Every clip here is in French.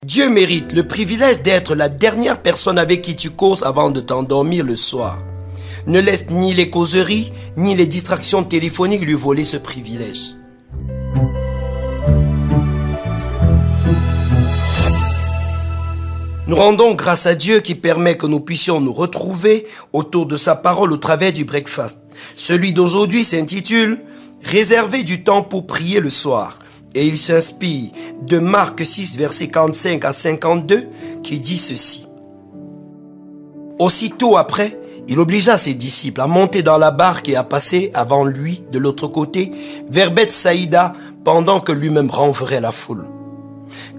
Dieu mérite le privilège d'être la dernière personne avec qui tu causes avant de t'endormir le soir. Ne laisse ni les causeries, ni les distractions téléphoniques lui voler ce privilège. Nous rendons grâce à Dieu qui permet que nous puissions nous retrouver autour de sa parole au travers du breakfast. Celui d'aujourd'hui s'intitule « Réserver du temps pour prier le soir ». Et il s'inspire de Marc 6, versets 45 à 52, qui dit ceci. Aussitôt après, il obligea ses disciples à monter dans la barque et à passer avant lui de l'autre côté, vers Bethsaïda, pendant que lui-même renverrait la foule.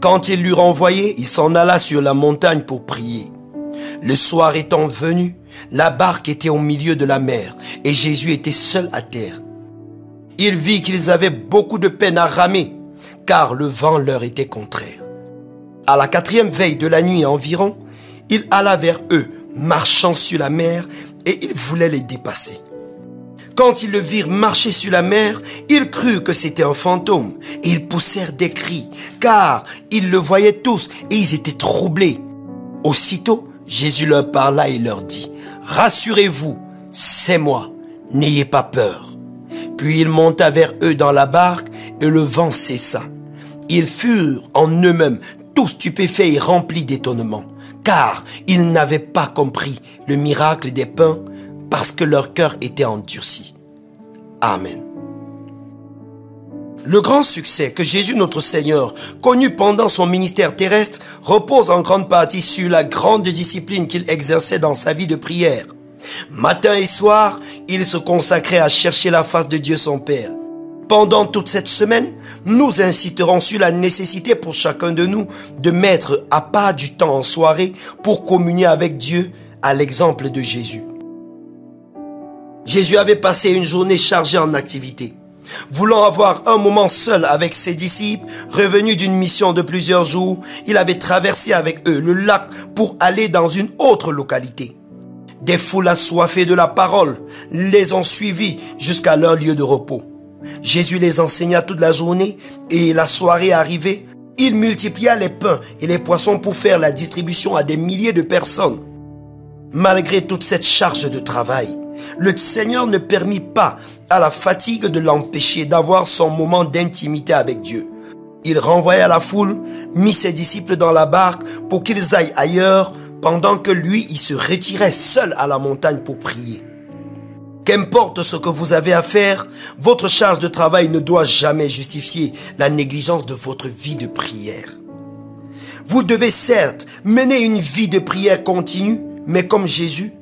Quand il l'eut renvoyé, il s'en alla sur la montagne pour prier. Le soir étant venu, la barque était au milieu de la mer et Jésus était seul à terre. Il vit qu'ils avaient beaucoup de peine à ramer, car le vent leur était contraire. À la 4e veille de la nuit environ, il alla vers eux, marchant sur la mer, et il voulait les dépasser. Quand ils le virent marcher sur la mer, ils crurent que c'était un fantôme, et ils poussèrent des cris, car ils le voyaient tous, et ils étaient troublés. Aussitôt, Jésus leur parla et leur dit, « Rassurez-vous, c'est moi, n'ayez pas peur. » Puis il monta vers eux dans la barque, et le vent cessa. Ils furent en eux-mêmes tous stupéfaits et remplis d'étonnement, car ils n'avaient pas compris le miracle des pains parce que leur cœur était endurci. Amen. Le grand succès que Jésus notre Seigneur connut pendant son ministère terrestre repose en grande partie sur la grande discipline qu'il exerçait dans sa vie de prière. Matin et soir, il se consacrait à chercher la face de Dieu son Père. Pendant toute cette semaine, nous insisterons sur la nécessité pour chacun de nous de mettre à part du temps en soirée pour communier avec Dieu à l'exemple de Jésus. Jésus avait passé une journée chargée en activités. Voulant avoir un moment seul avec ses disciples, revenu d'une mission de plusieurs jours, il avait traversé avec eux le lac pour aller dans une autre localité. Des foules assoiffées de la parole les ont suivis jusqu'à leur lieu de repos. Jésus les enseigna toute la journée et la soirée arrivée, il multiplia les pains et les poissons pour faire la distribution à des milliers de personnes. Malgré toute cette charge de travail, le Seigneur ne permit pas à la fatigue de l'empêcher d'avoir son moment d'intimité avec Dieu. Il renvoya la foule, mit ses disciples dans la barque pour qu'ils aillent ailleurs, pendant que lui, il se retirait seul à la montagne pour prier. Qu'importe ce que vous avez à faire, votre charge de travail ne doit jamais justifier la négligence de votre vie de prière. Vous devez certes mener une vie de prière continue, mais comme Jésus,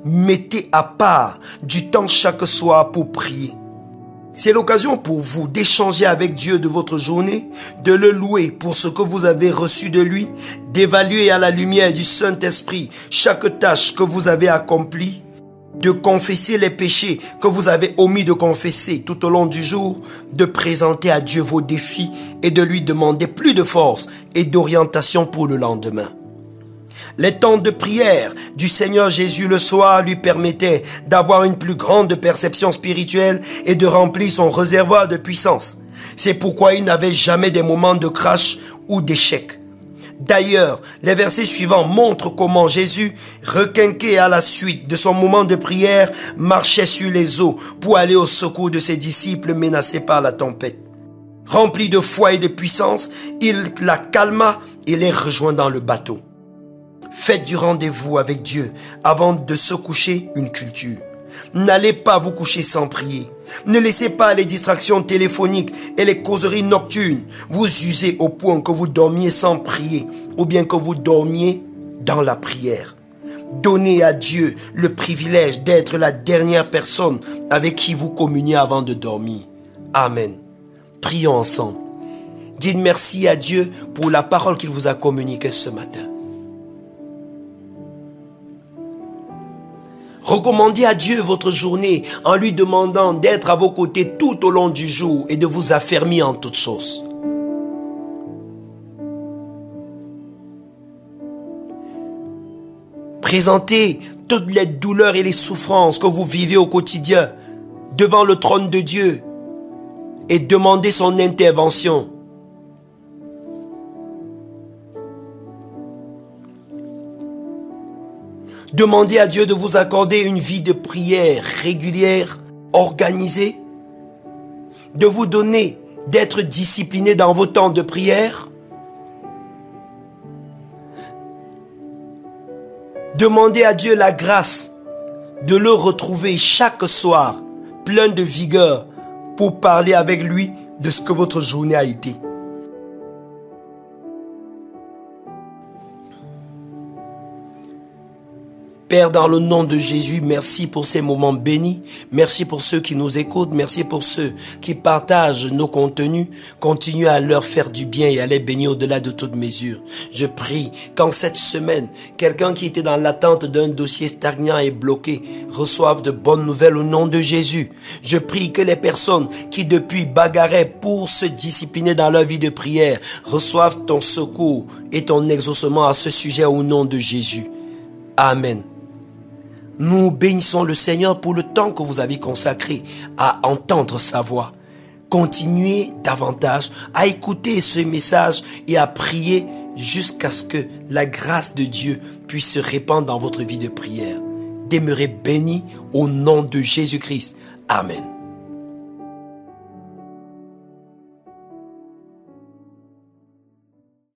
mettez à part du temps chaque soir pour prier. C'est l'occasion pour vous d'échanger avec Dieu de votre journée, de le louer pour ce que vous avez reçu de lui, d'évaluer à la lumière du Saint-Esprit chaque tâche que vous avez accomplie, de confesser les péchés que vous avez omis de confesser tout au long du jour, de présenter à Dieu vos défis et de lui demander plus de force et d'orientation pour le lendemain. Les temps de prière du Seigneur Jésus le soir lui permettaient d'avoir une plus grande perception spirituelle et de remplir son réservoir de puissance. C'est pourquoi il n'avait jamais des moments de crash ou d'échec. D'ailleurs, les versets suivants montrent comment Jésus, requinqué à la suite de son moment de prière, marchait sur les eaux pour aller au secours de ses disciples menacés par la tempête. Rempli de foi et de puissance, il la calma et les rejoint dans le bateau. Faites du rendez-vous avec Dieu avant de se coucher une culture. N'allez pas vous coucher sans prier. Ne laissez pas les distractions téléphoniques et les causeries nocturnes vous user au point que vous dormiez sans prier ou bien que vous dormiez dans la prière. Donnez à Dieu le privilège d'être la dernière personne avec qui vous communiez avant de dormir. Amen. Prions ensemble. Dites merci à Dieu pour la parole qu'il vous a communiquée ce matin. Recommandez à Dieu votre journée en lui demandant d'être à vos côtés tout au long du jour et de vous affermir en toutes choses. Présentez toutes les douleurs et les souffrances que vous vivez au quotidien devant le trône de Dieu et demandez son intervention. Demandez à Dieu de vous accorder une vie de prière régulière, organisée, de vous donner, d'être discipliné dans vos temps de prière. Demandez à Dieu la grâce de le retrouver chaque soir, plein de vigueur, pour parler avec lui de ce que votre journée a été. Père, dans le nom de Jésus, merci pour ces moments bénis. Merci pour ceux qui nous écoutent. Merci pour ceux qui partagent nos contenus. Continue à leur faire du bien et à les bénir au-delà de toute mesure. Je prie qu'en cette semaine, quelqu'un qui était dans l'attente d'un dossier stagnant et bloqué reçoive de bonnes nouvelles au nom de Jésus. Je prie que les personnes qui depuis bagarraient pour se discipliner dans leur vie de prière reçoivent ton secours et ton exaucement à ce sujet au nom de Jésus. Amen. Nous bénissons le Seigneur pour le temps que vous avez consacré à entendre sa voix. Continuez davantage à écouter ce message et à prier jusqu'à ce que la grâce de Dieu puisse se répandre dans votre vie de prière. Demeurez bénis au nom de Jésus-Christ. Amen.